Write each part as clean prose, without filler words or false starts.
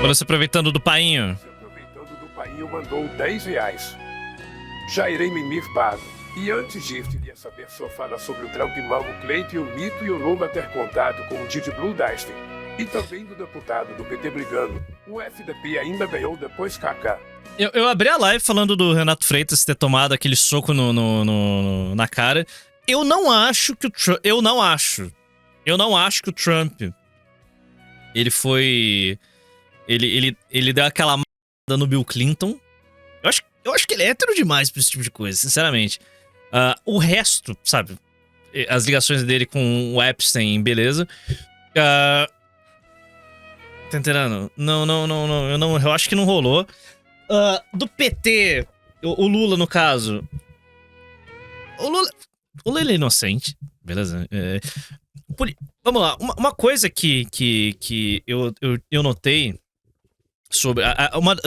Olha, se aproveitando do painho. Se aproveitando do painho, mandou R$10. Já irei mimir pago. E antes disso, queria saber só fala sobre o Trump Malmo Cleiton e o mito e o Lula ter contato com o Didi Blue Dustin. E também do deputado do PT brigando. O FDP ainda ganhou depois KK. Eu abri a live falando do Renato Freitas ter tomado aquele soco na cara. Eu não acho que o Trump... Eu não acho que o Trump... Ele foi... Ele deu aquela merda no Bill Clinton. Eu acho que ele é hétero demais pra esse tipo de coisa, sinceramente. O resto, sabe? As ligações dele com o Epstein, beleza. Tá entendendo? Não, eu acho que não rolou. Do PT, o Lula, no caso. O Lula ele é inocente, beleza? Vamos lá, uma coisa que eu notei sobre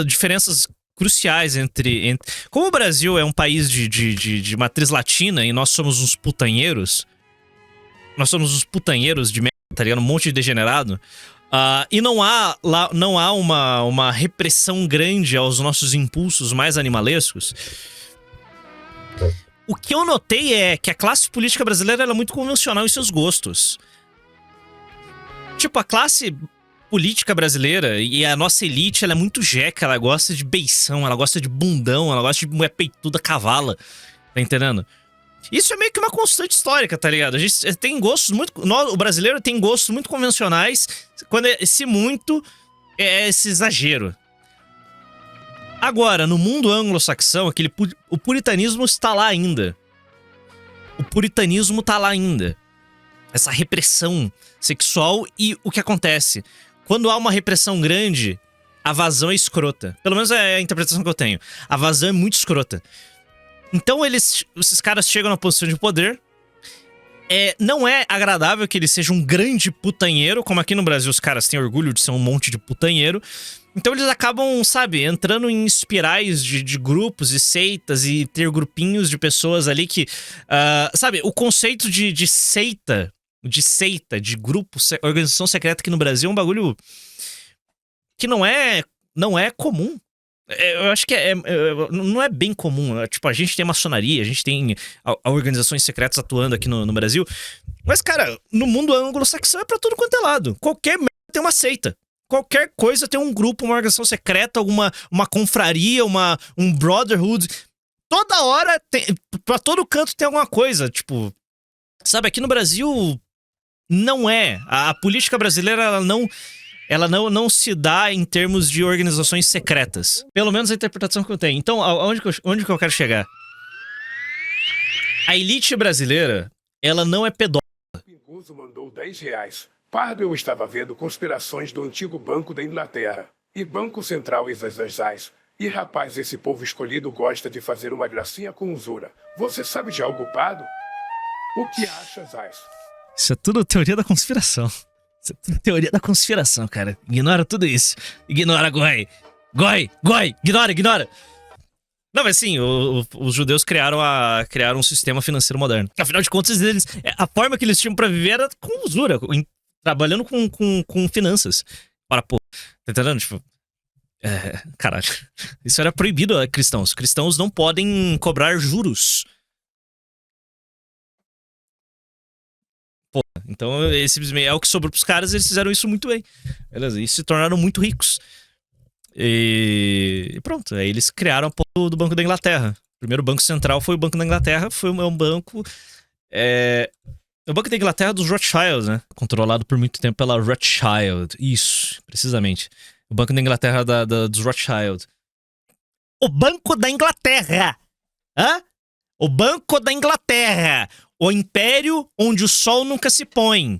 diferenças cruciais entre... Como o Brasil é um país de matriz latina e nós somos uns putanheiros... Nós somos uns putanheiros de merda, tá ligado? Um monte de degenerado. E não há uma repressão grande aos nossos impulsos mais animalescos. O que eu notei é que a classe política brasileira ela é muito convencional em seus gostos. Tipo, a classe política brasileira e a nossa elite, ela é muito jeca, ela gosta de beição, ela gosta de bundão, ela gosta de mulher peituda cavala, tá entendendo? Isso é meio que uma constante histórica, tá ligado? A gente tem gostos muito... O brasileiro tem gostos muito convencionais, quando esse muito é esse exagero. Agora, no mundo anglo-saxão, o puritanismo está lá ainda. O puritanismo tá lá ainda. Essa repressão sexual e o que acontece? Quando há uma repressão grande, a vazão é escrota. Pelo menos é a interpretação que eu tenho. A vazão é muito escrota. Então esses caras chegam na posição de poder. Não é agradável que eles sejam um grande putanheiro, como aqui no Brasil os caras têm orgulho de ser um monte de putanheiro. Então eles acabam, sabe, entrando em espirais de grupos e seitas e ter grupinhos de pessoas ali que... sabe, o conceito de seita, de grupo, organização secreta aqui no Brasil é um bagulho que não é comum. Eu acho que não é bem comum. Tipo, a gente tem maçonaria, a gente tem organizações secretas atuando aqui no Brasil. Mas, cara, no mundo anglo-saxão é pra tudo quanto é lado. Qualquer merda tem uma seita. Qualquer coisa tem um grupo, uma organização secreta, uma confraria, um brotherhood. Toda hora, pra todo canto tem alguma coisa. Tipo, sabe, aqui no Brasil não é. A política brasileira, ela não se dá em termos de organizações secretas. Pelo menos a interpretação que eu tenho. Então, onde que eu quero chegar? A elite brasileira, ela não é pedófila. Pinguzo mandou R$10. Pardo, eu estava vendo conspirações do antigo Banco da Inglaterra. E Banco Central e Zazazás. E rapaz, esse povo escolhido gosta de fazer uma gracinha com usura. Você sabe de algo, Pardo? O que acha, Zaz? Isso é tudo teoria da conspiração. Isso é tudo teoria da conspiração, cara. Ignora tudo isso. Ignora, Goi. Goi, ignora. Não, mas sim, os judeus criaram um sistema financeiro moderno. Afinal de contas, a forma que eles tinham pra viver era com usura, trabalhando com finanças. Ora, pô, tá entendendo? Tipo, caralho. Isso era proibido a cristãos. Cristãos não podem cobrar juros. Pô, então simplesmente é o que sobrou pros caras, eles fizeram isso muito bem. Beleza? E se tornaram muito ricos. E pronto, aí eles criaram a porra do Banco da Inglaterra. O primeiro banco central foi o Banco da Inglaterra, foi um banco... O Banco da Inglaterra dos Rothschild, né? Controlado por muito tempo pela Rothschild. Isso, precisamente. O Banco da Inglaterra dos Rothschild. O Banco da Inglaterra! Hã? O Banco da Inglaterra! O império onde o sol nunca se põe.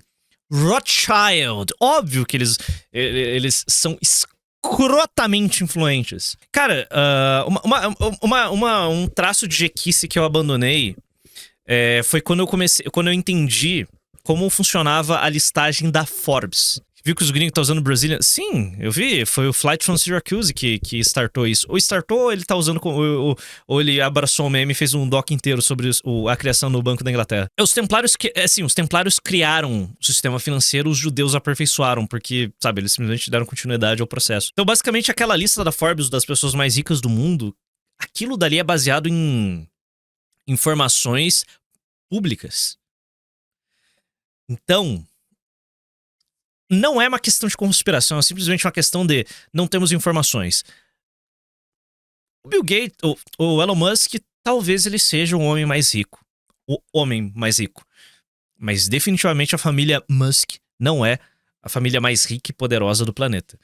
Rothschild. Óbvio que eles são escrotamente influentes. Cara, um traço de jequice que eu abandonei foi quando eu entendi como funcionava a listagem da Forbes. Viu que os gringos estão usando Brazilian? Sim, eu vi. Foi o Flight from Syracuse que startou isso. Ou startou, ou ele tá usando. Ou ele abraçou o meme e fez um doc inteiro sobre a criação no Banco da Inglaterra. Os Templários, os Templários criaram o sistema financeiro, os judeus aperfeiçoaram, porque, sabe, eles simplesmente deram continuidade ao processo. Então, basicamente, aquela lista da Forbes das pessoas mais ricas do mundo, aquilo dali é baseado em informações públicas. Então, não é uma questão de conspiração, é simplesmente uma questão de não temos informações. O Bill Gates, o Elon Musk, talvez ele seja o homem mais rico. O homem mais rico. Mas definitivamente a família Musk não é a família mais rica e poderosa do planeta.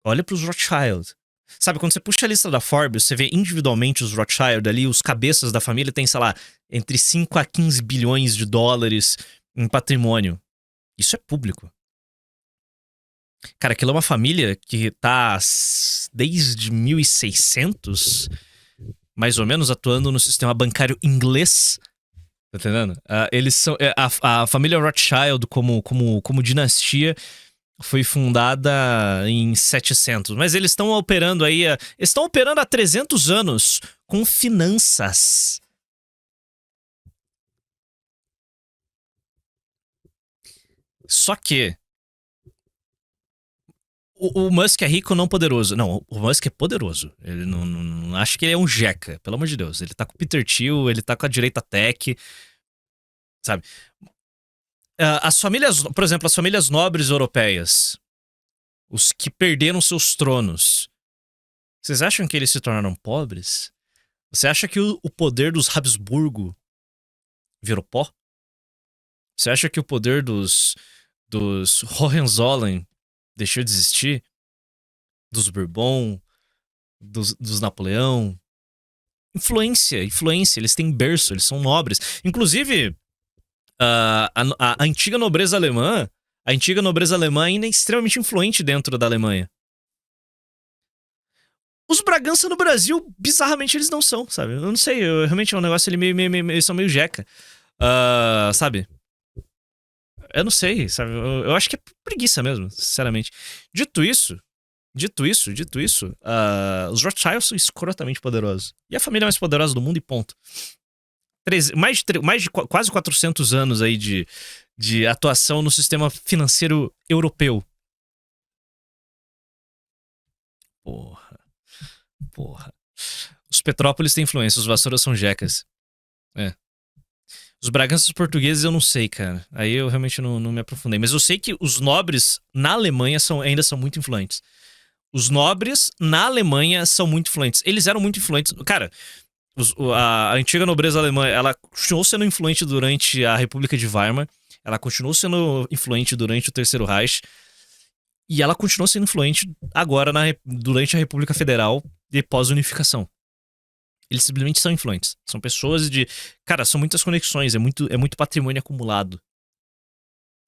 Olha pros Rothschild. Sabe, quando você puxa a lista da Forbes, você vê individualmente os Rothschild ali, os cabeças da família tem, sei lá, entre 5 a 15 bilhões de dólares em patrimônio. Isso é público. Cara, aquilo é uma família que tá desde 1600, mais ou menos, atuando no sistema bancário inglês. Tá entendendo? Eles são. A família Rothschild, como dinastia, foi fundada em 700. Mas eles estão operando aí. Eles estão operando há 300 anos com finanças. Só que o Musk é rico, não poderoso. Não, o Musk é poderoso. Ele não acho que ele é um jeca, pelo amor de Deus. Ele tá com o Peter Thiel, ele tá com a direita tech, sabe? As famílias, por exemplo, as famílias nobres europeias, os que perderam seus tronos, vocês acham que eles se tornaram pobres? Você acha que o poder dos Habsburgo virou pó? Você acha que o poder dos Hohenzollern deixou de existir? Dos Bourbon, dos Napoleão? Influência, eles têm berço, eles são nobres. Inclusive, a antiga nobreza alemã, ainda é extremamente influente dentro da Alemanha. Os Bragança no Brasil, bizarramente, eles não são, sabe? Eu não sei, realmente é um negócio, eles são meio jeca. Sabe? Eu não sei, sabe? Eu acho que é preguiça mesmo, sinceramente. Dito isso, os Rothschild são escrotamente poderosos. E a família mais poderosa do mundo e ponto. Mais de quase 400 anos aí de atuação no sistema financeiro europeu. Porra. Os Petrópolis têm influência, os Vassouras são jecas. Os Braganças portugueses eu não sei, cara. Aí eu realmente não me aprofundei. Mas eu sei que os nobres na Alemanha ainda são muito influentes. Os nobres na Alemanha são muito influentes. Eles eram muito influentes. Cara, a antiga nobreza alemã, ela continuou sendo influente durante a República de Weimar. Ela continuou sendo influente durante o Terceiro Reich. E ela continuou sendo influente agora durante a República Federal e pós-unificação. Eles simplesmente são influentes. São pessoas de... Cara, são muitas conexões. É muito patrimônio acumulado.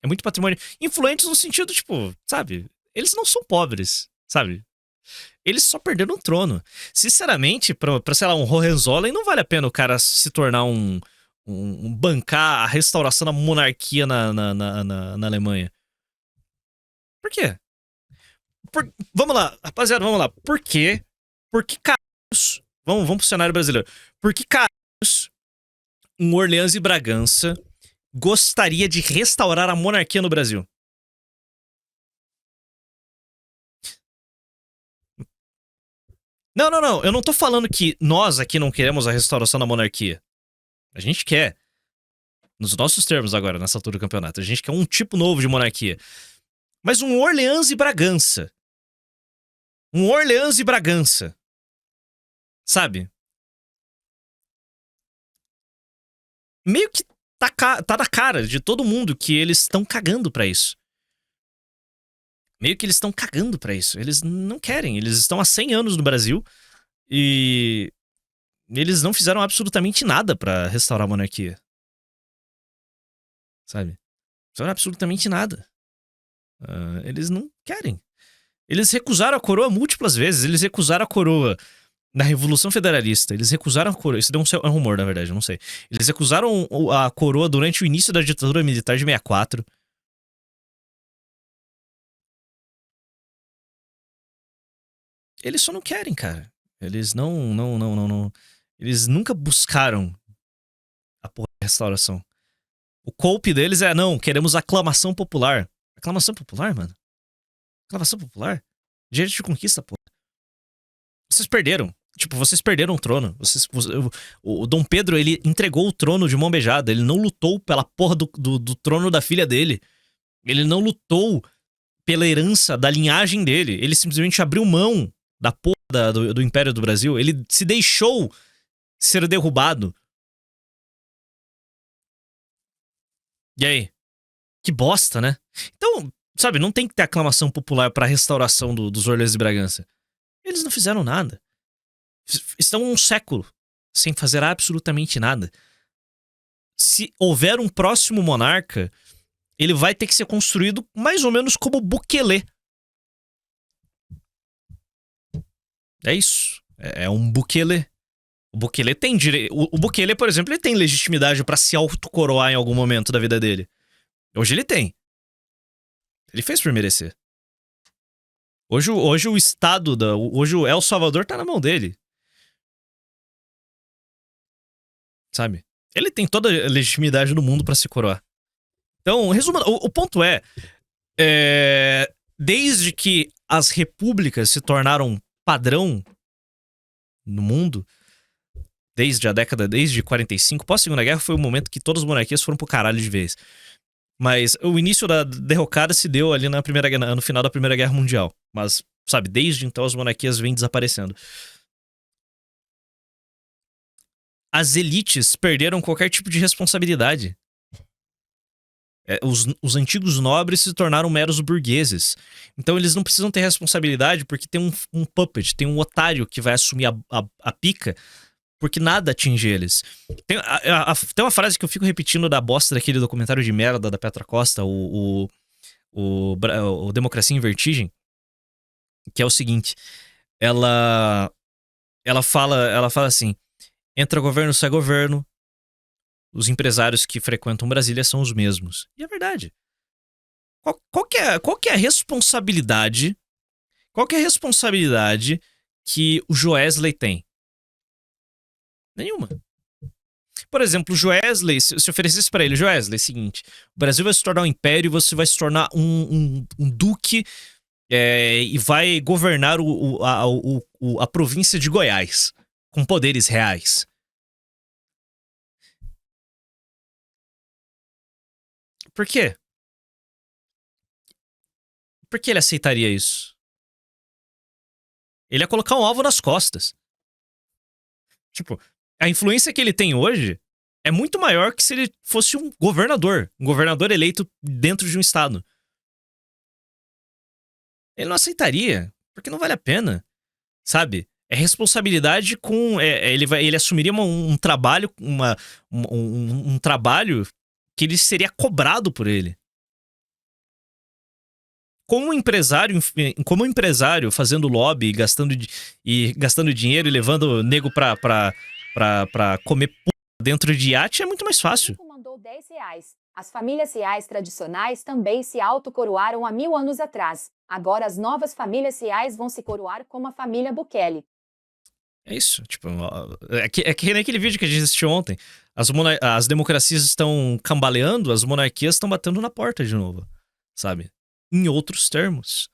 É muito patrimônio... Influentes no sentido, tipo... Sabe? Eles não são pobres. Sabe? Eles só perderam o trono. Sinceramente, pra sei lá, um Hohenzollern, não vale a pena o cara se tornar bancar a restauração da monarquia na Alemanha. Por quê? Vamos lá, rapaziada, vamos lá. Por quê? Porque caralhos... Vamos pro cenário brasileiro. Por que caralhos um Orleans e Bragança gostaria de restaurar a monarquia no Brasil? Não. Eu não tô falando que nós aqui não queremos a restauração da monarquia. A gente quer. Nos nossos termos agora, nessa altura do campeonato. A gente quer um tipo novo de monarquia. Mas um Orleans e Bragança. Sabe? Meio que tá na cara de todo mundo que eles estão cagando pra isso. Eles não querem. Eles estão há 100 anos no Brasil e eles não fizeram absolutamente nada pra restaurar a monarquia. Sabe? Não fizeram absolutamente nada. Eles não querem. Eles recusaram a coroa múltiplas vezes. Eles recusaram a coroa na Revolução Federalista. Eles recusaram a coroa. Isso deu um rumor, na verdade, eu não sei. Eles recusaram a coroa durante o início da ditadura militar de 64. Eles só não querem, cara. Eles não. Eles nunca buscaram a porra da restauração. O cope deles é, não, queremos aclamação popular. Aclamação popular, mano? Aclamação popular? Direito de conquista, porra. Vocês perderam. Tipo, vocês perderam o trono. O Dom Pedro, ele entregou o trono de mão beijada. Ele não lutou pela porra do trono da filha dele. Ele não lutou pela herança da linhagem dele. Ele simplesmente abriu mão da porra do Império do Brasil. Ele se deixou ser derrubado. E aí? Que bosta, né? Então, sabe, não tem que ter aclamação popular pra restauração dos Orleans de Bragança. Eles não fizeram nada. Estão um século sem fazer absolutamente nada. Se houver um próximo monarca, ele vai ter que ser construído mais ou menos como Bukele. É isso. É um Bukele. O Bukele tem direito. O Bukele, por exemplo, ele tem legitimidade pra se autocoroar em algum momento da vida dele. Hoje ele tem. Ele fez por merecer. Hoje o estado hoje o El Salvador tá na mão dele. Sabe? Ele tem toda a legitimidade do mundo pra se coroar. Então, resumindo, o ponto desde que as repúblicas se tornaram padrão no mundo, desde 45, pós-Segunda Guerra, foi o momento que todas as monarquias foram pro caralho de vez. Mas o início da derrocada se deu ali no final da Primeira Guerra Mundial. Mas, sabe, desde então as monarquias vêm desaparecendo. As elites perderam qualquer tipo de responsabilidade. Os antigos nobres se tornaram meros burgueses. Então eles não precisam ter responsabilidade porque tem um puppet, tem um otário que vai assumir a pica, porque nada atinge eles. Tem uma frase que eu fico repetindo da bosta daquele documentário de merda da Petra Costa, o Democracia em Vertigem, que é o seguinte: ela fala assim: entra governo, sai governo, os empresários que frequentam Brasília são os mesmos. E é verdade. Qual que é a responsabilidade? Qual que é a responsabilidade que o Joesley tem? Nenhuma. Por exemplo, o Joesley, se oferecesse pra ele, Joesley, é o seguinte: o Brasil vai se tornar um império, você vai se tornar um duque e vai governar a província de Goiás com poderes reais. Por quê? Por que ele aceitaria isso? Ele ia colocar um alvo nas costas. Tipo, a influência que ele tem hoje é muito maior que se ele fosse um governador eleito dentro de um estado. Ele não aceitaria, porque não vale a pena, sabe? É responsabilidade com... ele assumiria um trabalho, um trabalho que ele seria cobrado por ele. Como um empresário fazendo lobby, gastando dinheiro e levando nego pra comer p dentro de iate, é muito mais fácil. Mandou R$10. As famílias reais tradicionais também se autocoroaram há 1000 anos atrás. Agora as novas famílias reais vão se coroar como a família Bukele. É isso, tipo, é que nem aquele vídeo que a gente assistiu ontem. As democracias estão cambaleando, as monarquias estão batendo na porta de novo, sabe? Em outros termos.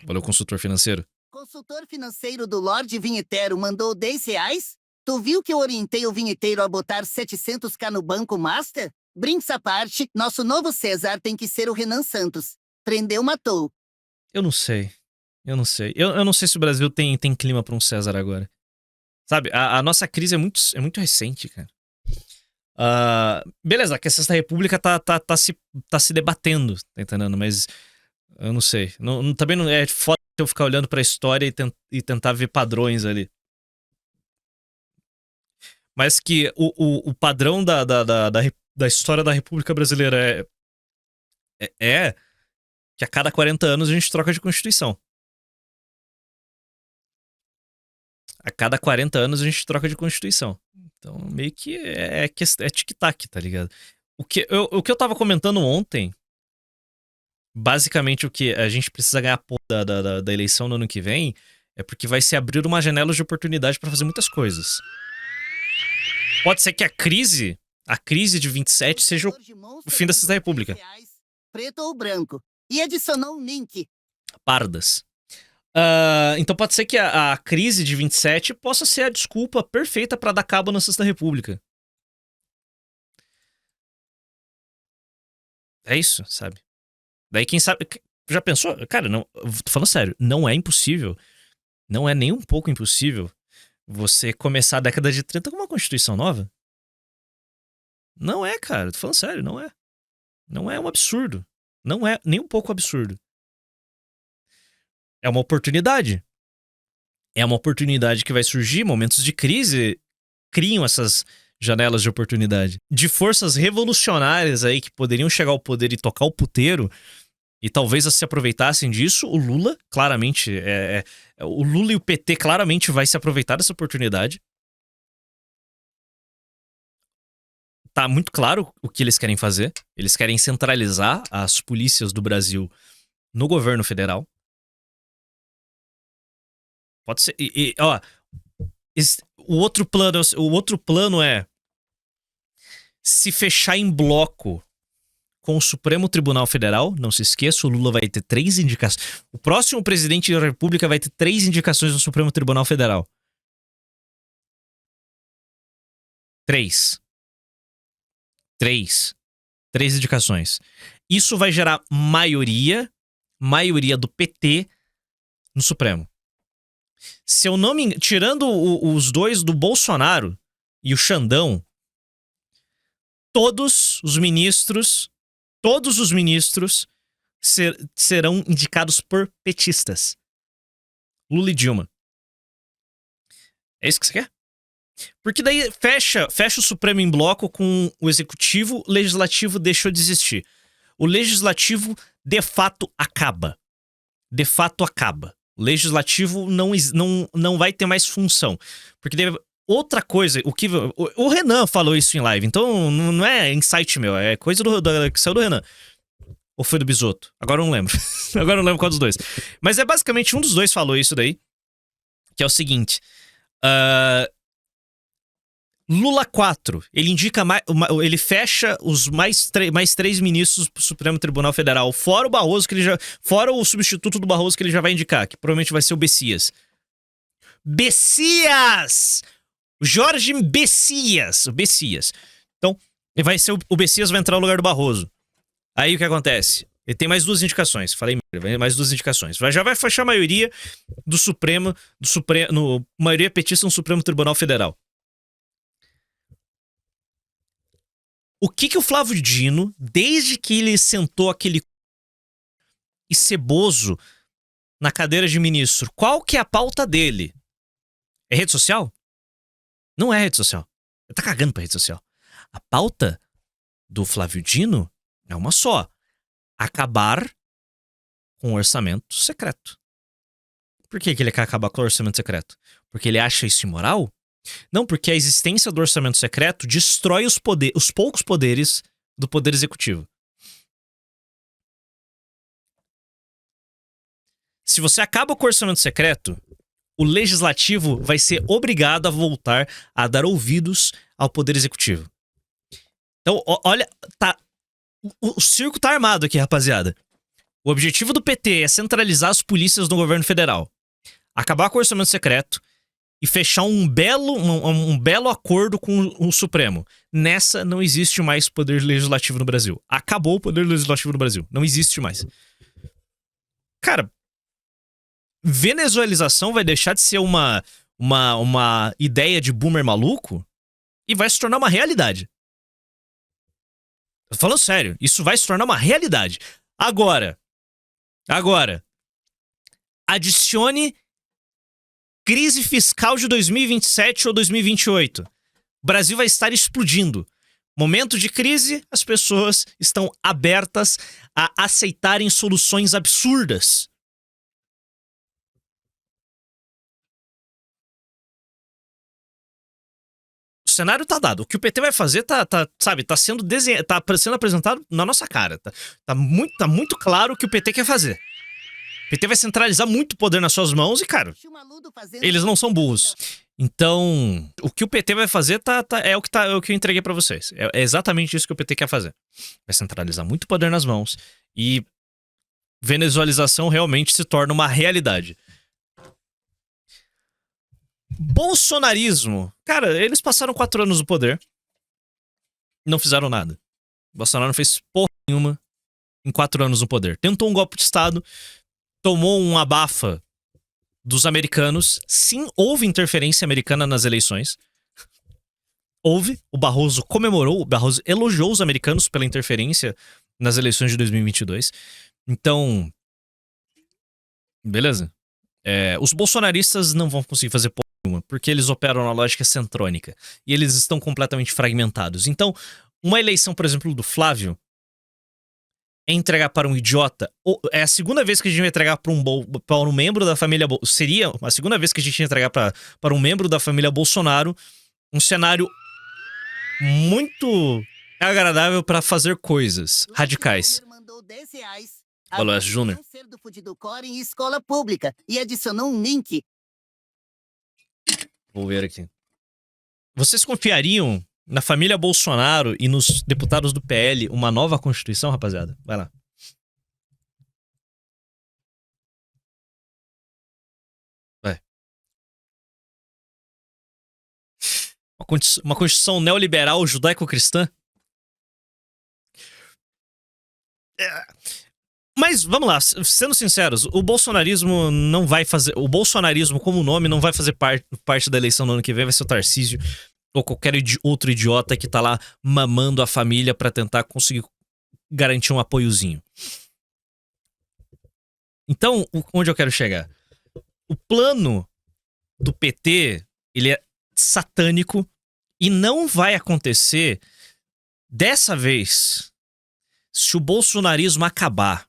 Valeu, consultor financeiro. Consultor financeiro do Lorde Vinheteiro mandou R$10? Tu viu que eu orientei o vinheteiro a botar 700k no Banco Master? Brinks à parte, nosso novo César tem que ser o Renan Santos. Prendeu, matou. Eu não sei. Eu não sei se o Brasil tem clima pra um César agora. Sabe, a nossa crise é muito recente, cara. Beleza, que a Sexta República tá se debatendo, tá entendendo? Mas eu não sei. Também não é foda eu ficar olhando pra história e tentar ver padrões ali. Mas que o padrão da história da República Brasileira é que a cada 40 anos a gente troca de Constituição. A cada 40 anos a gente troca de Constituição. Então, meio que é tic-tac, tá ligado? O que eu tava comentando ontem Basicamente, o que a gente precisa ganhar a porra da eleição no ano que vem é porque vai se abrir uma janela de oportunidade pra fazer muitas coisas. Pode ser que a crise de 27 seja o fim da Sexta República. Preto ou branco. E adicionou um link. Pardas. Então pode ser que a crise de 27 possa ser a desculpa perfeita pra dar cabo na Sexta República. É isso, sabe? Daí quem sabe... Já pensou? Cara, não, tô falando sério. Não é impossível. Não é nem um pouco impossível você começar a década de 30 com uma Constituição nova. Não é, cara. Tô falando sério, não é. Não é um absurdo. Não é nem um pouco absurdo. É uma oportunidade. É uma oportunidade que vai surgir. Momentos de crise criam essas janelas de oportunidade. De forças revolucionárias aí que poderiam chegar ao poder e tocar o puteiro e talvez se aproveitassem disso, o Lula, claramente, o Lula e o PT claramente vai se aproveitar dessa oportunidade. Tá muito claro o que eles querem fazer. Eles querem centralizar as polícias do Brasil no governo federal. Pode ser. O outro plano é se fechar em bloco com o Supremo Tribunal Federal. Não se esqueça, o Lula vai ter 3 indicações. O próximo presidente da República vai ter 3 indicações no Supremo Tribunal Federal. 3 indicações. Isso vai gerar maioria do PT no Supremo. Se eu não me engano, tirando os dois do Bolsonaro e o Xandão, todos os ministros serão indicados por petistas. Lula e Dilma. É isso que você quer? Porque daí fecha o Supremo em bloco com o Executivo, o Legislativo deixou de existir. O Legislativo, de fato, acaba. O Legislativo não vai ter mais função. Porque outra coisa, o Renan falou isso em live, então não é insight meu, é coisa que saiu do Renan. Ou foi do Bisotto? Agora eu não lembro. Agora eu não lembro qual dos dois. Mas é basicamente um dos dois falou isso daí, que é o seguinte... Lula 4, ele indica ele fecha os mais 3 ministros pro Supremo Tribunal Federal, fora o Barroso, fora o substituto do Barroso que ele já vai indicar, que provavelmente vai ser o Bessias. Jorge Bessias! O Bessias. Então, vai ser o Bessias vai entrar no lugar do Barroso. Aí o que acontece? Ele tem mais 2 indicações. Falei, mais 2 indicações. Já vai fechar a maioria do Supremo, maioria petista no Supremo Tribunal Federal. O que o Flávio Dino, desde que ele sentou aquele e ceboso na cadeira de ministro, qual que é a pauta dele? É rede social? Não é rede social. Ele tá cagando pra rede social. A pauta do Flávio Dino é uma só. Acabar com o orçamento secreto. Por que ele quer acabar com o orçamento secreto? Porque ele acha isso imoral? Não, porque a existência do orçamento secreto destrói os poucos poderes do poder executivo. Se você acaba com o orçamento secreto, o legislativo vai ser obrigado a voltar a dar ouvidos ao poder executivo. Então, olha, o circo tá armado aqui, rapaziada. O objetivo do PT é centralizar as polícias no governo federal, acabar com o orçamento secreto e fechar um belo acordo com o Supremo. Nessa, não existe mais poder legislativo no Brasil. Acabou o poder legislativo no Brasil. Não existe mais. Cara, venezuelização vai deixar de ser uma ideia de boomer maluco e vai se tornar uma realidade. Tô falando sério. Isso vai se tornar uma realidade. Agora, adicione crise fiscal de 2027 ou 2028. O Brasil vai estar explodindo. Momento de crise, as pessoas estão abertas a aceitarem soluções absurdas. cenário tá dado. O que o PT vai fazer sabe, tá sendo sendo apresentado na nossa cara. Tá muito claro o que o PT quer fazer. O PT vai centralizar muito poder nas suas mãos e, cara, eles não são burros. Então, o que o PT vai fazer é o que eu entreguei pra vocês. É exatamente isso que o PT quer fazer. Vai centralizar muito poder nas mãos e venezuelização realmente se torna uma realidade. Bolsonarismo. Cara, eles passaram 4 anos no poder. Não fizeram nada. Bolsonaro não fez porra nenhuma em 4 anos no poder. Tentou um golpe de Estado, tomou um abafa dos americanos. Sim, houve interferência americana nas eleições. Houve. O Barroso comemorou, o Barroso elogiou os americanos pela interferência nas eleições de 2022. Então, beleza. Os bolsonaristas não vão conseguir fazer porra nenhuma, porque eles operam na lógica centrônica. E eles estão completamente fragmentados. Então, uma eleição, por exemplo, do Flávio, é entregar para um idiota. É a segunda vez que a gente vai entregar para um membro da família. Seria a segunda vez que a gente ia entregar para um membro da família Bolsonaro um cenário muito agradável para fazer coisas radicais. Falou, Júnior. Em escola pública e adicionou um link. Vou ver aqui. Vocês confiariam na família Bolsonaro e nos deputados do PL uma nova Constituição, rapaziada? Vai lá. Vai. Uma Constituição neoliberal judaico-cristã? Mas, vamos lá, sendo sinceros, o bolsonarismo não vai fazer... O bolsonarismo, como nome, não vai fazer parte da eleição no ano que vem, vai ser o Tarcísio ou qualquer outro idiota que tá lá mamando a família pra tentar conseguir garantir um apoiozinho. Então, onde eu quero chegar? O plano do PT, ele é satânico e não vai acontecer dessa vez se o bolsonarismo acabar.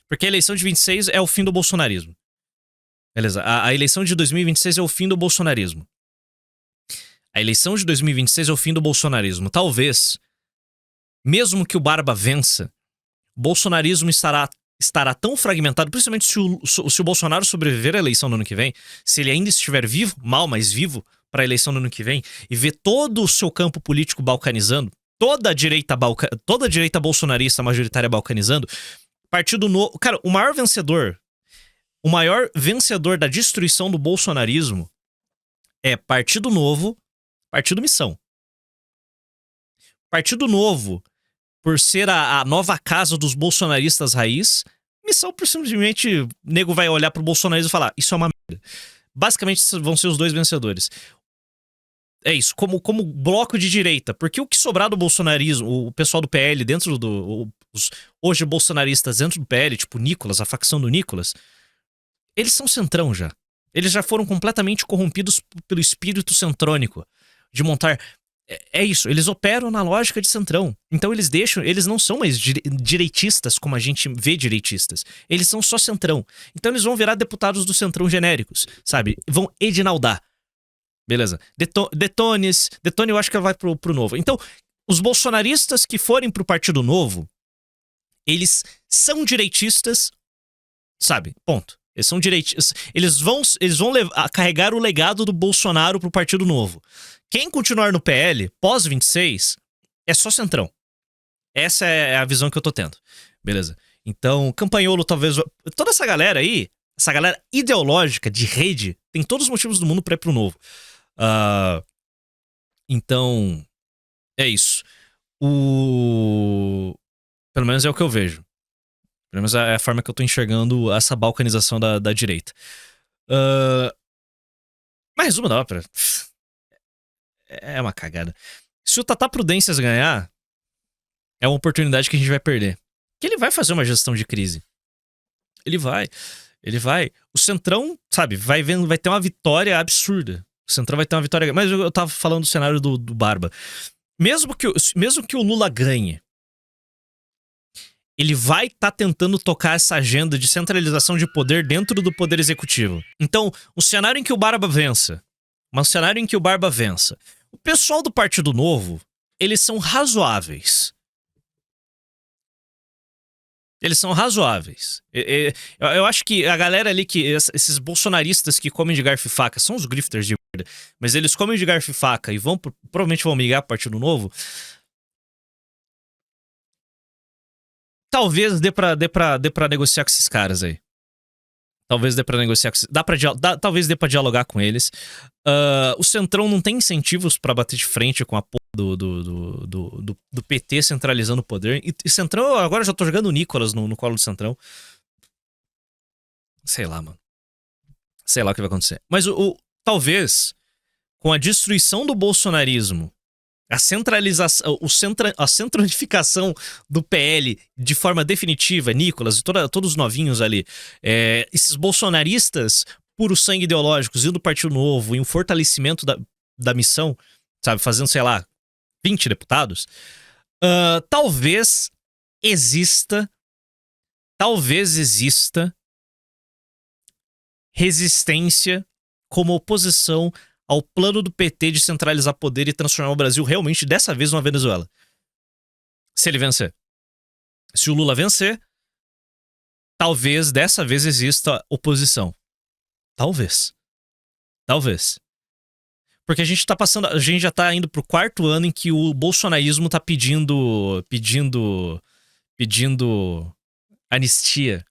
Porque a eleição de 26 é o fim do bolsonarismo. Beleza, a eleição de 2026 é o fim do bolsonarismo. A eleição de 2026 é o fim do bolsonarismo. Talvez, mesmo que o Barba vença, o bolsonarismo estará tão fragmentado, principalmente se o Bolsonaro sobreviver à eleição no ano que vem, se ele ainda estiver vivo, mal, mas vivo, para a eleição no ano que vem, e ver todo o seu campo político balcanizando, toda a direita bolsonarista majoritária balcanizando, Partido Novo... Cara, o maior vencedor da destruição do bolsonarismo é Partido Novo, Partido Missão. Partido Novo, por ser a nova casa dos bolsonaristas raiz, Missão, por simplesmente, o nego vai olhar pro bolsonarismo e falar, isso é uma merda. Basicamente, vão ser os dois vencedores. É isso, como bloco de direita. Porque o que sobrar do bolsonarismo, o pessoal do PL dentro os hoje bolsonaristas dentro do PL, tipo Nicolas, a facção do Nicolas, eles são centrão já. Eles já foram completamente corrompidos pelo espírito centrônico de montar... É isso, eles operam na lógica de centrão. Então eles não são mais direitistas como a gente vê direitistas. Eles são só centrão. Então eles vão virar deputados do centrão genéricos, sabe? Vão edinaldar. Beleza. Detone eu acho que vai pro Novo. Então, os bolsonaristas que forem pro Partido Novo, eles são direitistas, sabe? Ponto. Eles são direitistas. Eles vão carregar o legado do Bolsonaro pro Partido Novo. Quem continuar no PL, pós 26, é só centrão. Essa é a visão que eu tô tendo. Beleza. Então, Campanholo talvez... Toda essa galera aí, essa galera ideológica de rede, tem todos os motivos do mundo pra ir pro Novo. Então, é isso. Pelo menos é o que eu vejo. Pelo menos é a forma que eu tô enxergando essa balcanização da direita. Mas resumo da ópera. É uma cagada. Se o Tata Prudências ganhar, é uma oportunidade que a gente vai perder. Que ele vai fazer uma gestão de crise. Ele vai. O Centrão, sabe, vai ter uma vitória absurda. O Centrão vai ter uma vitória... Mas eu tava falando do cenário do Barba. Mesmo que o Lula ganhe, ele vai estar tentando tocar essa agenda de centralização de poder dentro do poder executivo. Então, o cenário em que o Barba vença, O pessoal do Partido Novo, eles são razoáveis. Eles são razoáveis. Eu acho que a galera ali, esses bolsonaristas que comem de garfo e faca, são os grifters de merda, mas eles comem de garfo e faca e provavelmente vão migrar pro Partido Novo. Talvez dê pra negociar com esses caras aí. Talvez dê pra negociar com talvez dê pra dialogar com eles. O Centrão não tem incentivos pra bater de frente com a porra do PT centralizando o poder. E Centrão, agora eu já tô jogando o Nicolas no colo do Centrão. Sei lá, mano. Sei lá o que vai acontecer. Mas talvez, com a destruição do bolsonarismo, a centralização, a centralificação do PL de forma definitiva, Nicolas e todos os novinhos ali, esses bolsonaristas puros sangue ideológicos e do Partido Novo e um fortalecimento da missão, sabe, fazendo, sei lá, 20 deputados, talvez exista resistência como oposição ao plano do PT de centralizar poder e transformar o Brasil realmente, dessa vez, numa Venezuela. Se ele vencer. Se o Lula vencer, talvez dessa vez exista oposição. Talvez. Porque a gente já tá indo pro 4º ano em que o bolsonarismo tá pedindo anistia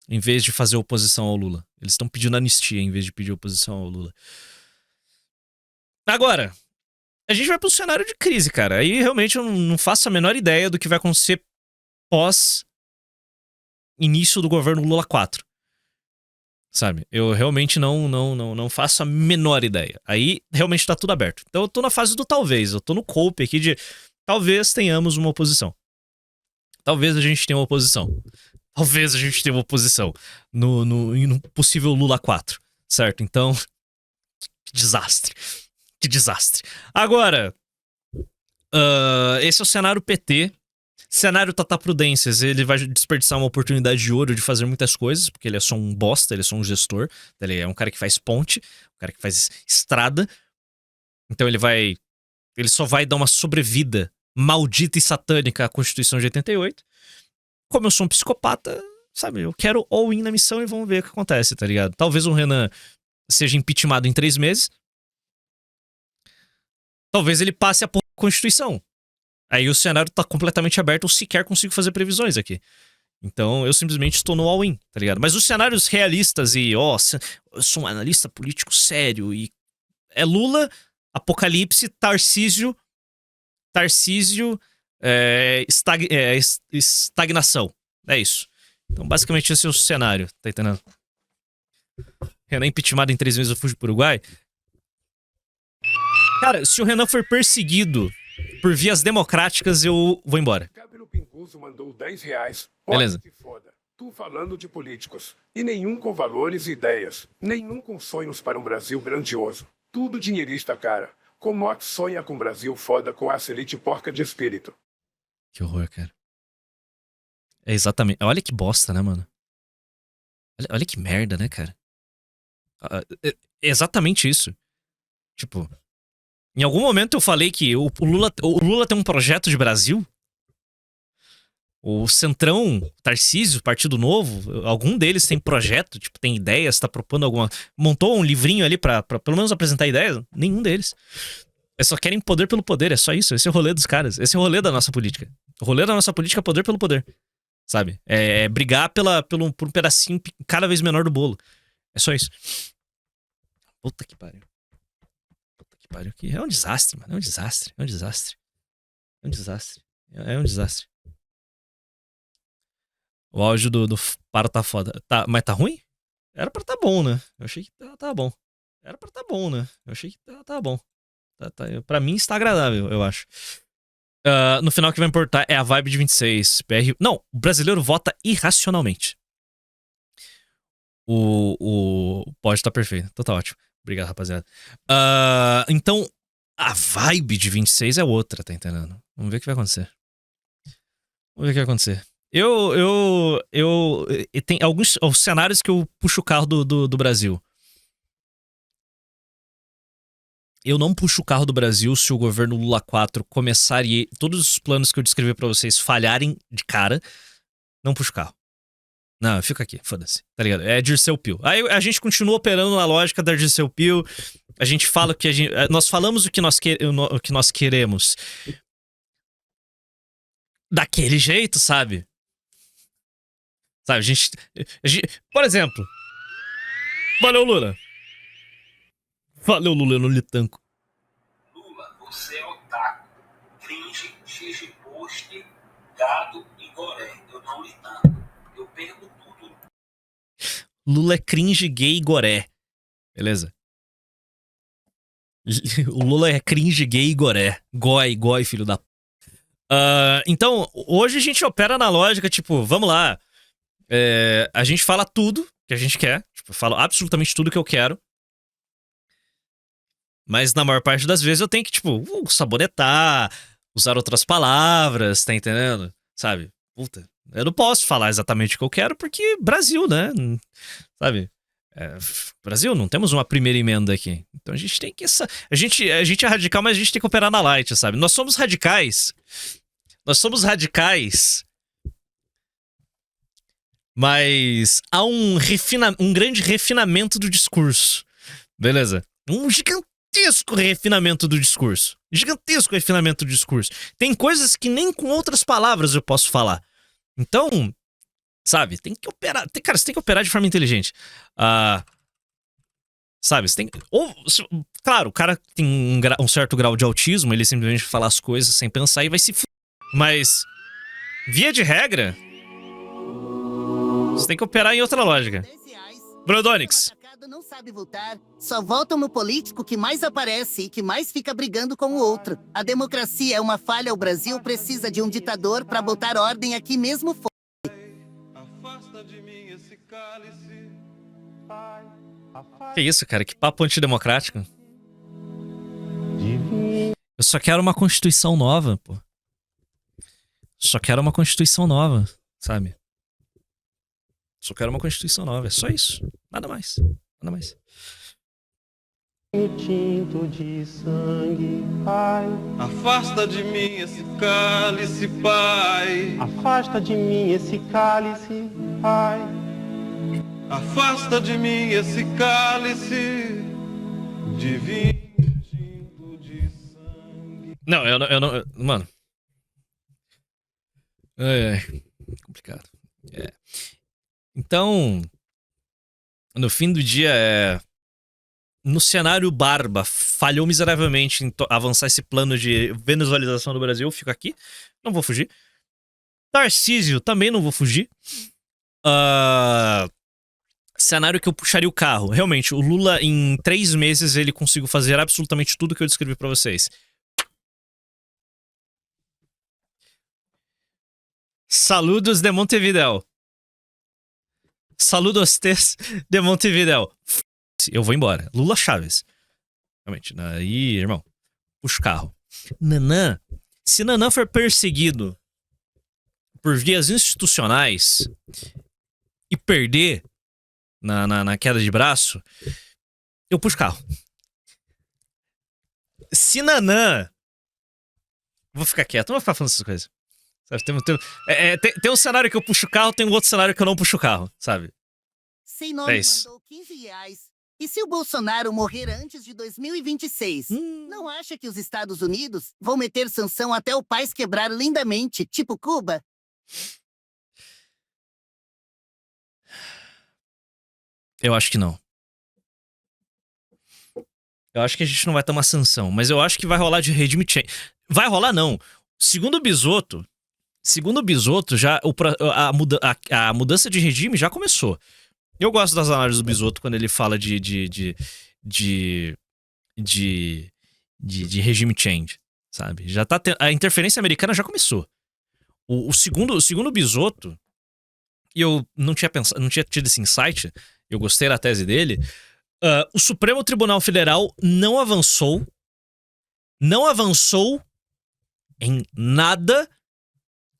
em vez de fazer oposição ao Lula. Eles estão pedindo anistia em vez de pedir oposição ao Lula. Agora, a gente vai pro cenário de crise, cara. Aí realmente eu não faço a menor ideia do que vai acontecer pós início do governo Lula 4. Sabe? Eu realmente não faço a menor ideia. Aí realmente tá tudo aberto. Então eu tô na fase do talvez. Eu tô no cope aqui de talvez tenhamos uma oposição. Talvez a gente tenha uma oposição. Talvez a gente tenha uma oposição no possível Lula 4, certo? Então, que desastre. Que desastre. Agora, esse é o cenário PT. Cenário Tata Prudências, ele vai desperdiçar uma oportunidade de ouro de fazer muitas coisas, porque ele é só um bosta, ele é só um gestor. Ele é um cara que faz ponte, um cara que faz estrada. Então ele só vai dar uma sobrevida maldita e satânica à Constituição de 88. Como eu sou um psicopata, sabe, eu quero all-in na missão e vamos ver o que acontece, tá ligado? Talvez o Renan seja impeachmentado em 3 meses. Talvez ele passe a porra da Constituição. Aí o cenário tá completamente aberto, eu sequer consigo fazer previsões aqui. Então eu simplesmente estou no all-in, tá ligado? Mas os cenários realistas e, eu sou um analista político sério e é Lula, Apocalipse, Tarcísio, estagnação. É isso. Então, basicamente, esse é o cenário. Tá entendendo? Renan impeachmentado em 3 meses, eu fujo pro Uruguai. Cara, se o Renan for perseguido por vias democráticas, eu vou embora. Gabriel Pinguso mandou R$10. Beleza. Olha que foda. Tu falando de políticos. E nenhum com valores e ideias. Nenhum com sonhos para um Brasil grandioso. Tudo dinheirista, cara. Como sonha com um Brasil foda com a elite porca de espírito. Que horror, cara. É exatamente. Olha que bosta, né, mano? Olha que merda, né, cara? É exatamente isso. Tipo, em algum momento eu falei que o Lula tem um projeto de Brasil. O Centrão, Tarcísio, Partido Novo, algum deles tem projeto, tipo, tem ideias, tá propondo alguma... Montou um livrinho ali pra pelo menos apresentar ideias? Nenhum deles. Eles só querem poder pelo poder, é só isso. Esse é o rolê dos caras. Esse é o rolê da nossa política. O rolê da nossa política é poder pelo poder. Sabe? É brigar por um pedacinho cada vez menor do bolo. É só isso. Puta que pariu. Puta que pariu. É um desastre, mano. É um desastre. É um desastre. É um desastre. É um desastre. O áudio do Paro tá foda. Mas tá ruim? Era pra tá bom, né? Eu achei que tava bom. Era pra tá bom, né? Eu achei que tava bom. Pra mim está agradável, eu acho. No final o que vai importar é a vibe de 26. Não, o brasileiro vota irracionalmente. Pode tá perfeito. Então tá ótimo. Obrigado, rapaziada. Então, a vibe de 26 é outra, tá entendendo? Vamos ver o que vai acontecer. Tem alguns cenários que eu puxo o carro do Brasil. Eu não puxo o carro do Brasil se o governo Lula 4 começar e todos os planos que eu descrevi pra vocês falharem de cara. Não puxo o carro. Não, fica aqui, foda-se, tá ligado? É Dirceu Pio. Aí a gente continua operando na lógica da Dirceu Pio. A gente fala o que a gente... Nós falamos o que nós queremos. Daquele jeito, sabe? Sabe, a gente... Por exemplo... Valeu, Lula. Valeu, Lula, eu não lhe tanco. Lula, você é otaku, cringe, xixi-post, gado e goré. Eu não lhe tanco. Eu perco tudo. Lula é cringe, gay e goré. Beleza? O Lula é cringe, gay e goré. Goi, filho da... então, hoje a gente opera na lógica, tipo, vamos lá. A gente fala tudo que a gente quer. Tipo, eu falo absolutamente tudo que eu quero. Mas na maior parte das vezes eu tenho que, tipo, sabonetar, usar outras palavras, tá entendendo? Sabe? Puta, eu não posso falar exatamente o que eu quero porque Brasil, né? Sabe? Brasil, não temos uma primeira emenda aqui. Então a gente tem que... A gente é radical, mas a gente tem que operar na light, sabe? Nós somos radicais. Mas há um grande refinamento do discurso. Beleza? Um gigantesco refinamento do discurso. Gigantesco refinamento do discurso. Tem coisas que nem com outras palavras eu posso falar. Então, sabe, tem que operar. Cara, você tem que operar de forma inteligente. Sabe, você tem que... Claro, o cara tem um certo grau de autismo, ele simplesmente fala as coisas sem pensar e vai se Mas, via de regra, você tem que operar em outra lógica. Brodonix. Não sabe votar, só votam no político que mais aparece e que mais fica brigando com o outro. A democracia é uma falha, o Brasil precisa de um ditador pra botar ordem aqui mesmo. Afasta de mim esse cálice, pai. Que isso, cara? Que papo antidemocrático. Eu só quero uma Constituição nova, pô. Só quero uma Constituição nova, sabe? Só quero uma Constituição nova, é só isso. Nada mais. Nada mais. Tinto de sangue, pai. Afasta de mim esse cálice, pai. Afasta de mim esse cálice, pai. Afasta de mim esse cálice de vinho tinto de sangue. Não, eu não. Mano. Complicado. Então, no fim do dia, no cenário Barba falhou miseravelmente em avançar esse plano de venezuelização do Brasil. Eu fico aqui, não vou fugir. Tarcísio, também não vou fugir. Cenário que eu puxaria o carro. Realmente, o Lula, em 3 meses, ele conseguiu fazer absolutamente tudo que eu descrevi pra vocês. Saludos de Montevideo. Saludos de Montevideo. Eu vou embora. Lula Chaves. Realmente. Aí, irmão. Puxa o carro. Nanã. Se Nanã for perseguido por vias institucionais e perder na queda de braço, eu puxo o carro. Se Nanã... Vou ficar quieto. Não vou ficar falando essas coisas. Tem um cenário que eu puxo o carro, tem um outro cenário que eu não puxo o carro, sabe? Sem nome mandou R$15. E se o Bolsonaro morrer antes de 2026? Não acha que os Estados Unidos vão meter sanção até o país quebrar lindamente, tipo Cuba? Eu acho que não. Eu acho que a gente não vai tomar sanção, mas eu acho que vai rolar de regime change. Vai rolar, não. Segundo o Bisotto, já a mudança de regime já começou. Eu gosto das análises do Bisotto quando ele fala de regime change, sabe? Já tá a interferência americana já começou. O segundo Bisotto, e eu não tinha tido esse insight, eu gostei da tese dele. O Supremo Tribunal Federal não avançou em nada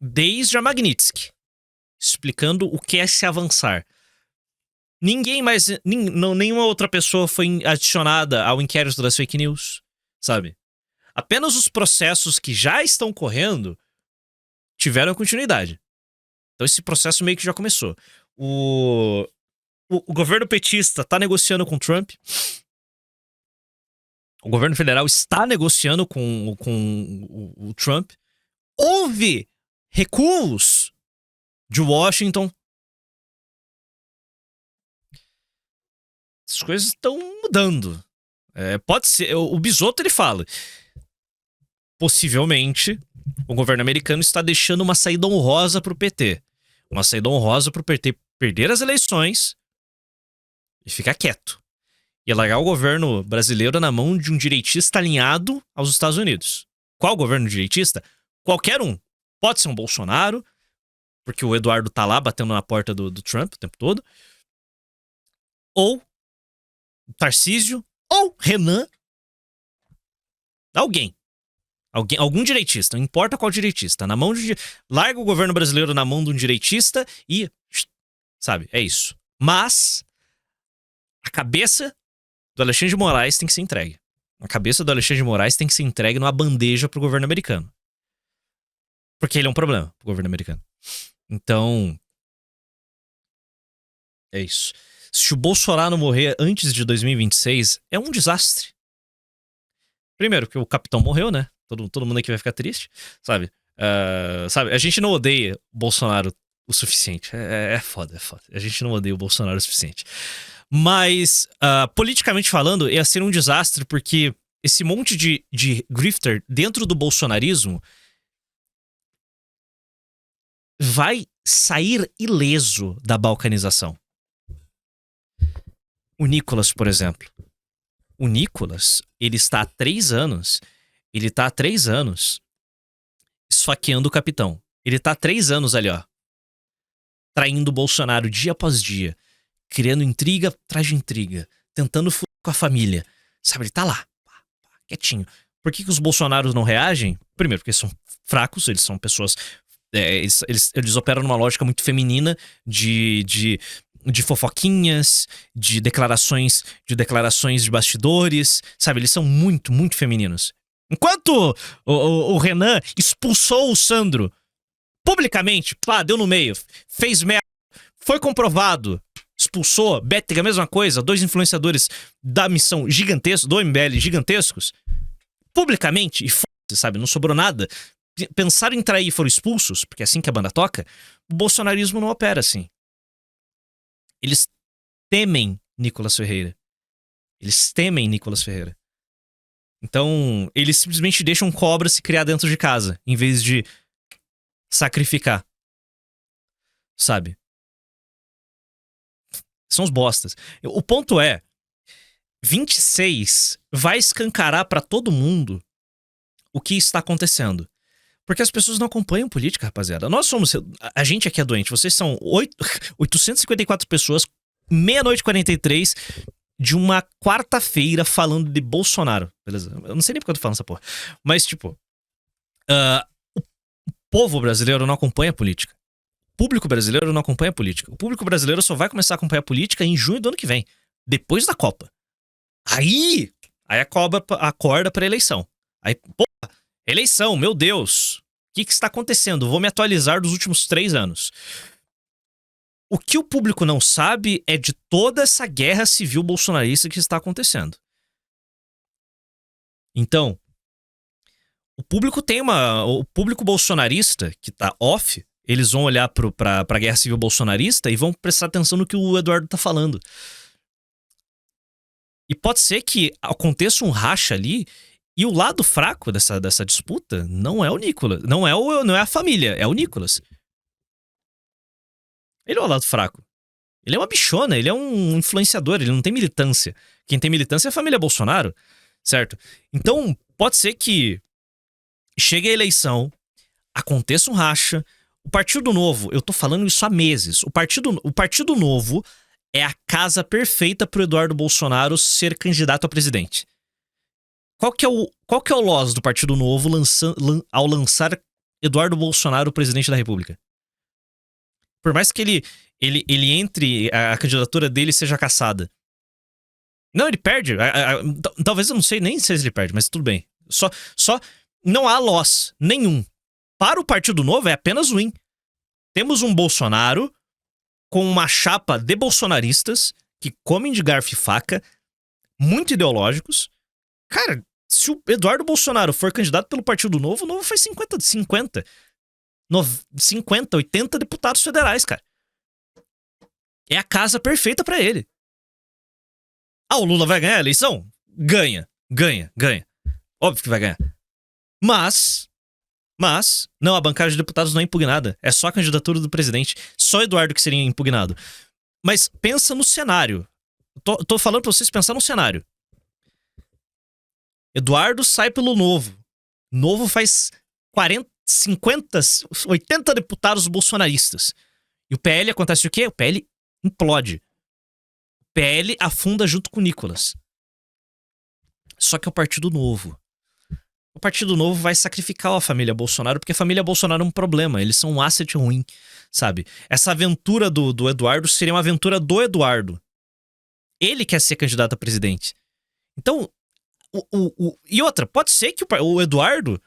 desde a Magnitsky, explicando o que é se avançar. Ninguém mais, nenhuma outra pessoa foi adicionada ao inquérito das fake news. sabe? Apenas os processos que já estão correndo tiveram continuidade. Então esse processo meio que já começou. O governo petista tá negociando com o Trump. O governo federal está negociando com o Trump. Houve recuos de Washington. As coisas estão mudando. Pode ser. O Bisotto ele fala. Possivelmente, o governo americano está deixando uma saída honrosa pro PT. Uma saída honrosa pro PT perder as eleições e ficar quieto. E largar o governo brasileiro na mão de um direitista alinhado aos Estados Unidos. Qual governo direitista? Qualquer um. Pode ser um Bolsonaro, porque o Eduardo tá lá batendo na porta do Trump o tempo todo. Ou Tarcísio, ou Renan. Algum direitista, não importa qual direitista. Na mão de. Larga o governo brasileiro na mão de um direitista e. Sabe, é isso. Mas a cabeça do Alexandre de Moraes tem que ser entregue. A cabeça do Alexandre de Moraes tem que ser entregue numa bandeja pro governo americano. Porque ele é um problema pro governo americano. Então. É isso. Se o Bolsonaro morrer antes de 2026, é um desastre. Primeiro, porque o capitão morreu, né? Todo mundo aqui vai ficar triste, sabe? Sabe? A gente não odeia o Bolsonaro o suficiente. É foda, é foda. A gente não odeia o Bolsonaro o suficiente. Mas, politicamente falando, ia ser um desastre porque esse monte de grifter dentro do bolsonarismo vai sair ileso da balcanização. O Nicolas, por exemplo. O Nicolas, ele está há 3 anos. Ele tá há 3 anos esfaqueando o capitão. Ele tá há 3 anos ali, ó. Traindo o Bolsonaro dia após dia. Criando intriga atrás de intriga. Tentando fuder com a família. Sabe, ele tá lá. Quietinho. Por que os Bolsonaros não reagem? Primeiro, porque são fracos. Eles são pessoas... Eles operam numa lógica muito feminina de fofoquinhas, de declarações de bastidores, sabe? Eles são muito, muito femininos. Enquanto o Renan expulsou o Sandro publicamente, deu no meio, fez merda, foi comprovado, expulsou, Bétega, a mesma coisa, 2 influenciadores da missão gigantescos, do MBL gigantescos, publicamente, e foda-se, sabe? Não sobrou nada. Pensaram em trair e foram expulsos, porque é assim que a banda toca. O bolsonarismo não opera assim. Eles temem Nicolas Ferreira. Eles temem Nicolas Ferreira. Então, eles simplesmente deixam cobra se criar dentro de casa, em vez de sacrificar. Sabe? São os bostas. O ponto é, 26 vai escancarar pra todo mundo o que está acontecendo. Porque as pessoas não acompanham política, rapaziada. Nós somos... A gente aqui é doente. Vocês são 854 pessoas, meia-noite 43, de uma quarta-feira falando de Bolsonaro. Beleza? Eu não sei nem porque eu tô falando essa porra. Mas, tipo... o povo brasileiro não acompanha política. O público brasileiro não acompanha política. O público brasileiro só vai começar a acompanhar política em junho do ano que vem. Depois da Copa. Aí acorda pra eleição. Aí, porra, eleição, meu Deus. O que está acontecendo? Vou me atualizar dos últimos 3 anos. O que o público não sabe é de toda essa guerra civil bolsonarista que está acontecendo. Então, o público o público bolsonarista que tá off, eles vão olhar pra guerra civil bolsonarista e vão prestar atenção no que o Eduardo tá falando. E pode ser que aconteça um racha ali. E o lado fraco dessa disputa não é o Nicolas. Não é a família, é o Nicolas. Ele é o lado fraco. Ele é uma bichona, ele é um influenciador, ele não tem militância. Quem tem militância é a família Bolsonaro, certo? Então, pode ser que chegue a eleição, aconteça um racha. O Partido Novo, eu tô falando isso há meses. O Partido Novo é a casa perfeita pro Eduardo Bolsonaro ser candidato a presidente. Qual que é o loss do Partido Novo ao lançar Eduardo Bolsonaro presidente da República? Por mais que ele entre, a candidatura dele seja cassada. Não, ele perde. Talvez eu não sei nem se ele perde, mas tudo bem. Só não há loss nenhum. Para o Partido Novo é apenas win. Temos um Bolsonaro com uma chapa de bolsonaristas que comem de garfo e faca, muito ideológicos. Cara, se o Eduardo Bolsonaro for candidato pelo Partido Novo, o Novo faz 50, 80 deputados federais, cara. É a casa perfeita pra ele. Ah, o Lula vai ganhar a eleição? Ganha. Óbvio que vai ganhar. Mas, não, a bancada de deputados não é impugnada. É só a candidatura do presidente. Só Eduardo que seria impugnado. Mas pensa no cenário. Tô falando pra vocês pensar no cenário. Eduardo sai pelo Novo. Novo faz 40, 50, 80 deputados bolsonaristas. E o PL acontece o quê? O PL implode. O PL afunda junto com o Nicolas. Só que é o Partido Novo. O Partido Novo vai sacrificar a família Bolsonaro, porque a família Bolsonaro é um problema. Eles são um asset ruim, sabe? Essa aventura do Eduardo seria uma aventura do Eduardo. Ele quer ser candidato a presidente. Então, e outra, pode ser que o Eduardo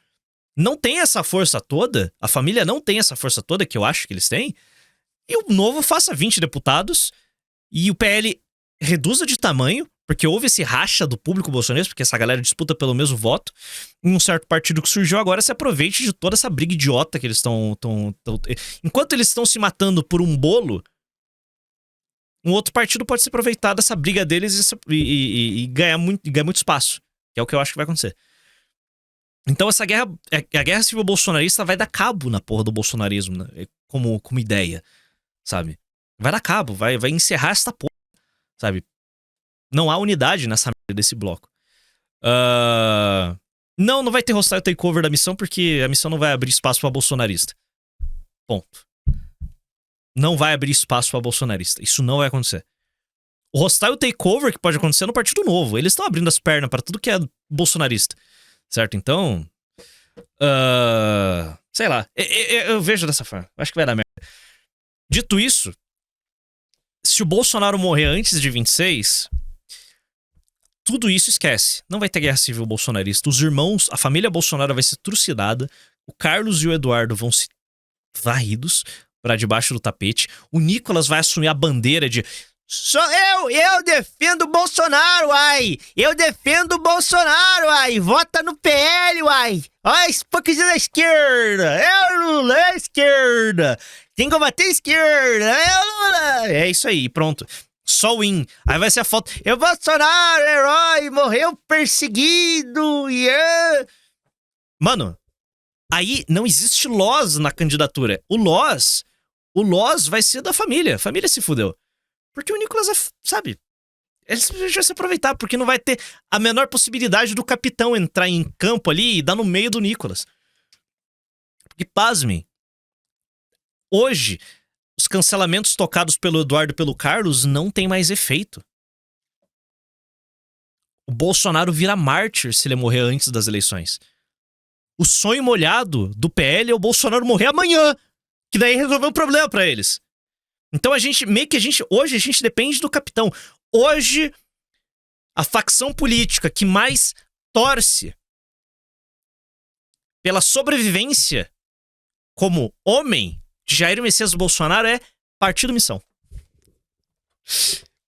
não tenha essa força toda, a família não tem essa força toda que eu acho que eles têm, e o Novo faça 20 deputados e o PL reduza de tamanho, porque houve esse racha do público bolsonarista, porque essa galera disputa pelo mesmo voto, e um certo partido que surgiu agora se aproveite de toda essa briga idiota que eles estão... Enquanto eles estão se matando por um bolo, um outro partido pode se aproveitar dessa briga deles e ganhar muito espaço, que é o que eu acho que vai acontecer. Então essa guerra, a guerra civil bolsonarista vai dar cabo na porra do bolsonarismo, né? como ideia, sabe? Vai dar cabo, vai encerrar essa porra, sabe? Não há unidade nessa merda desse bloco. Não vai ter hostile takeover da missão, porque a missão não vai abrir espaço pra bolsonarista. Ponto. Não vai abrir espaço pra bolsonarista. Isso não vai acontecer. O hostile takeover que pode acontecer no Partido Novo. Eles estão abrindo as pernas pra tudo que é bolsonarista. Certo? Então... sei lá. Eu vejo dessa forma. Acho que vai dar merda. Dito isso, se o Bolsonaro morrer antes de 26... tudo isso esquece. Não vai ter guerra civil bolsonarista. Os irmãos, a família Bolsonaro vai ser trucidada. O Carlos e o Eduardo vão ser varridos pra debaixo do tapete. O Nicolas vai assumir a bandeira de... Sou eu defendo o Bolsonaro, ai! Eu defendo o Bolsonaro, ai! Vota no PL, ai! Olha esse hipocrisia da esquerda! É o Lula, é a esquerda! Tem que combater a esquerda! É o Lula! É isso aí, pronto. Só win. Aí vai ser a foto. O Bolsonaro, herói, morreu perseguido. Yeah. Mano, aí não existe loss na candidatura. O loss vai ser da família. A família se fudeu. Porque o Nicolas, sabe, eles vão se aproveitar, porque não vai ter a menor possibilidade do capitão entrar em campo ali e dar no meio do Nicolas. Porque, pasmem, hoje... os cancelamentos tocados pelo Eduardo e pelo Carlos não tem mais efeito. O Bolsonaro vira mártir se ele morrer antes das eleições. O sonho molhado do PL é o Bolsonaro morrer amanhã, que daí resolveu um problema pra eles. Então hoje a gente depende do capitão. Hoje, a facção política que mais torce pela sobrevivência como homem de Jair Messias Bolsonaro é Partido Missão.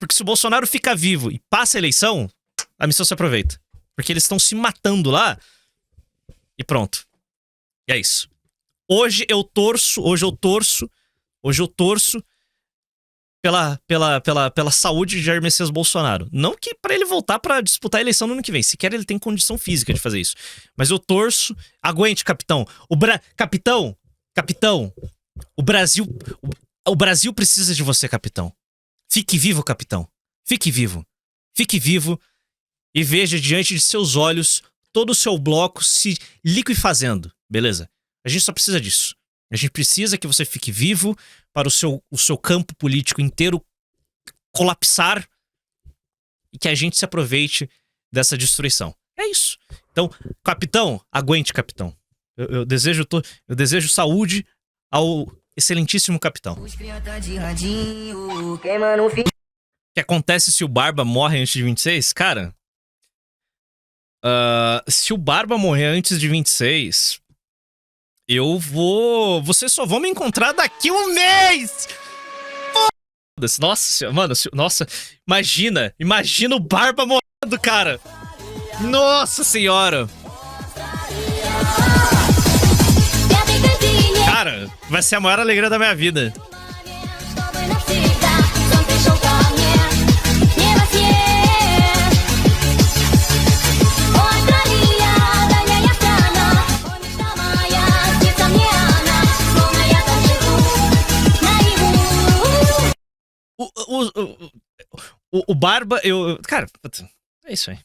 Porque se o Bolsonaro fica vivo e passa a eleição, a missão se aproveita. Porque eles estão se matando lá e pronto. E é isso. Hoje eu torço pela saúde de Jair Messias Bolsonaro. Não que pra ele voltar pra disputar a eleição no ano que vem. Sequer ele tem condição física de fazer isso. Mas eu torço. Aguente, capitão. Capitão. O Brasil precisa de você, capitão. Fique vivo, capitão. Fique vivo. Fique vivo e veja diante de seus olhos todo o seu bloco se liquefazendo, beleza? A gente só precisa disso. A gente precisa que você fique vivo para o seu campo político inteiro colapsar e que a gente se aproveite dessa destruição. É isso. Então, capitão, aguente, capitão. Eu desejo saúde ao excelentíssimo capitão. que acontece se o Barba morre antes de 26? Cara, se o Barba morrer antes de 26, eu vou... Vocês só vão me encontrar daqui um mês! Foda-se. Nossa, mano, nossa, imagina o Barba morrendo, cara! Nossa senhora! Cara, vai ser a maior alegria da minha vida. O Barba, cara, é isso aí.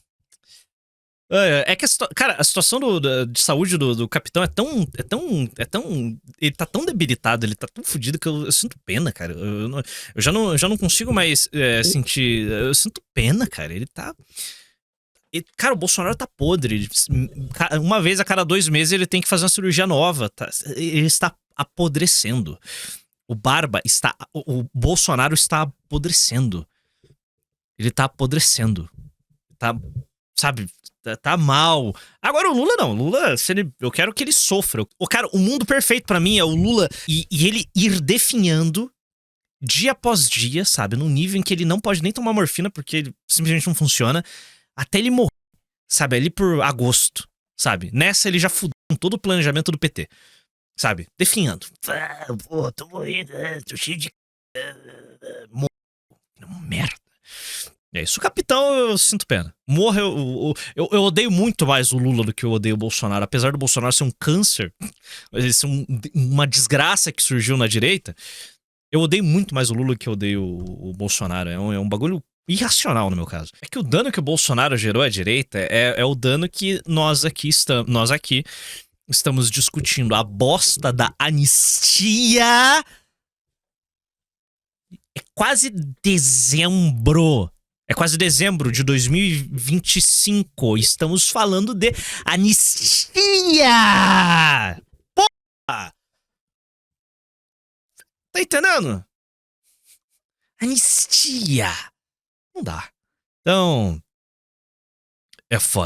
É que a situação de saúde do capitão é tão. Ele tá tão debilitado, ele tá tão fodido que eu sinto pena, cara. Eu já não consigo mais sentir. Eu sinto pena, cara. Ele tá. Cara, o Bolsonaro tá podre. Uma vez a cada 2 meses ele tem que fazer uma cirurgia nova. Ele está apodrecendo. O Barba está. O Bolsonaro está apodrecendo. Ele tá apodrecendo. Tá. Sabe? Tá mal. Agora o Lula não. O Lula, eu quero que ele sofra. Cara, o mundo perfeito pra mim é o Lula e ele ir definhando dia após dia, sabe? Num nível em que ele não pode nem tomar morfina porque ele simplesmente não funciona. Até ele morrer, sabe? Ali por agosto, sabe? Nessa ele já fudeu com todo o planejamento do PT, sabe? Definhando. Pô, tô morrendo, tô cheio de... Merda. É isso. O capitão, eu sinto pena. Morra, eu odeio muito mais o Lula do que eu odeio o Bolsonaro. Apesar do Bolsonaro ser um câncer, ser uma desgraça que surgiu na direita, eu odeio muito mais o Lula do que eu odeio o Bolsonaro. É um bagulho irracional no meu caso. É que o dano que o Bolsonaro gerou à direita é o dano que nós aqui estamos discutindo. A bosta da anistia. É quase dezembro. É quase dezembro de 2025. Estamos falando de anistia! Porra! Tá entendendo? Anistia! Não dá. Então, é foda.